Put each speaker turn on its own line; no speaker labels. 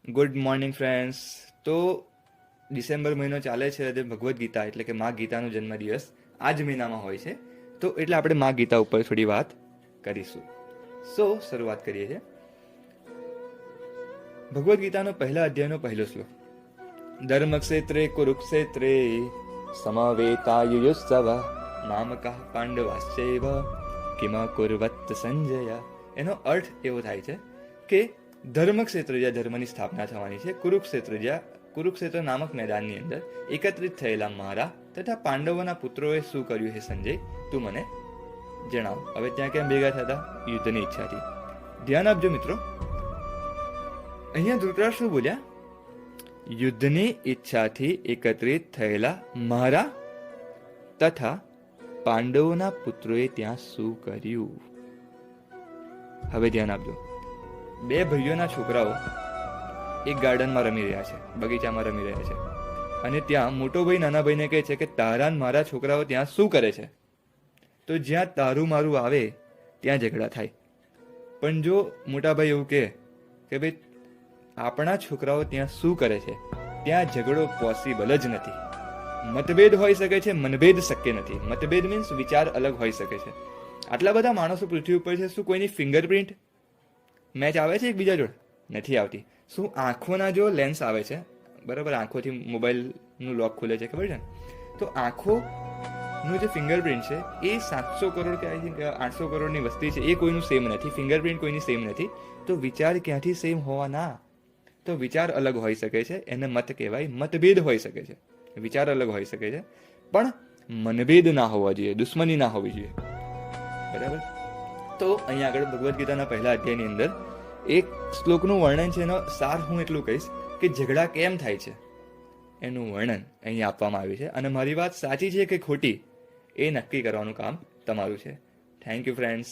Good morning friends. તો December મહિનો ચાલે છે તે ભગવદ્ ગીતા એટલે કે મા ગીતાનો જન્મદિવસ આ જ મહિનામાં હોય છે. તો એટલે આપણે મા ગીતા ઉપર થોડી વાત કરીશું. શરૂઆત કરીએ છીએ. ભગવદ્ ગીતાનો પહેલા અધ્યાયનો પહેલો શ્લોક. ધર્મક્ષેત્રે કુરુક્ષેત્રે સમવેતાયુયુસ્સવ મામકઃ પાંડવાશ્ચૈવ કિમ કુર્વત સંજય. એનો અર્થ એવો થાય છે કે ધર્મક્ષેત્ર જ્યાં ધર્મની સ્થાપના થવાની છે, કુરુક્ષેત્ર નામક મેદાનની અંદર એકત્રિત થયેલા મારા તથા પાંડવોના પુત્રોએ શું કર્યું હે સંજય, તું મને જણાવ. હવે ત્યાં કેમ ભેગા થતા? યુદ્ધની ઈચ્છાથી. ધ્યાન આપજો મિત્રો, અહીંયા ધૃતરાષ્ટ્ર શું બોલ્યા? યુદ્ધની ઈચ્છાથી એકત્રિત થયેલા મારા તથા પાંડવોના પુત્રોએ ત્યાં શું કર્યું. હવે ધ્યાન આપજો. બે ભાઈઓના છોકરાઓ એક ગાર્ડનમાં રમી રહ્યા છે, બગીચામાં રમી રહ્યા છે, અને ત્યાં મોટો ભાઈ નાના ભાઈને કહે છે કે તારા મારા છોકરાઓ ત્યાં શું કરે છે? તો જ્યાં તારું મારું આવે ત્યાં ઝઘડા થાય. પણ જો મોટા ભાઈ એવું કહે કે ભાઈ આપણા છોકરાઓ ત્યાં શું કરે છે, ત્યાં ઝઘડો પોસિબલ જ નથી. મતભેદ હોઈ શકે છે, મનભેદ શક્ય નથી. મતભેદ મીન્સ વિચાર અલગ હોઈ શકે છે. આટલા બધા માણસો પૃથ્વી ઉપર છે, શું કોઈની ફિંગરપ્રિન્ટ મેચ આવે છે એકબીજા જોડે? નથી આવતી. શું આંખોના જો લેન્સ આવે છે, બરાબર, આંખોથી મોબાઈલનું લોક ખુલે છે, ખબર છે ને? તો આંખોનું જે ફિંગરપ્રિન્ટ છે એ 700 કરોડ કે આઈ થિંક 800 કરોડની વસ્તી છે, એ કોઈનું સેમ નથી. ફિંગરપ્રિન્ટ કોઈની સેમ નથી. તો વિચાર ક્યાંથી સેમ હોવાના? તો વિચાર અલગ હોઈ શકે છે, એને મત કહેવાય. મતભેદ હોઈ શકે છે, વિચાર અલગ હોઈ શકે છે, પણ મનભેદ ના હોવા જોઈએ, દુશ્મની ના હોવી જોઈએ, બરાબર. તો અહીંયા આગળ ભગવદ્ ગીતાના પહેલા અધ્યાયની અંદર એક શ્લોકનું વર્ણન છે. એનો સાર હું એટલું કહીશ કે ઝઘડા કેમ થાય છે એનું વર્ણન અહીં આપવામાં આવ્યું છે. અને મારી વાત સાચી છે કે ખોટી એ નક્કી કરવાનું કામ તમારું છે. Thank you friends.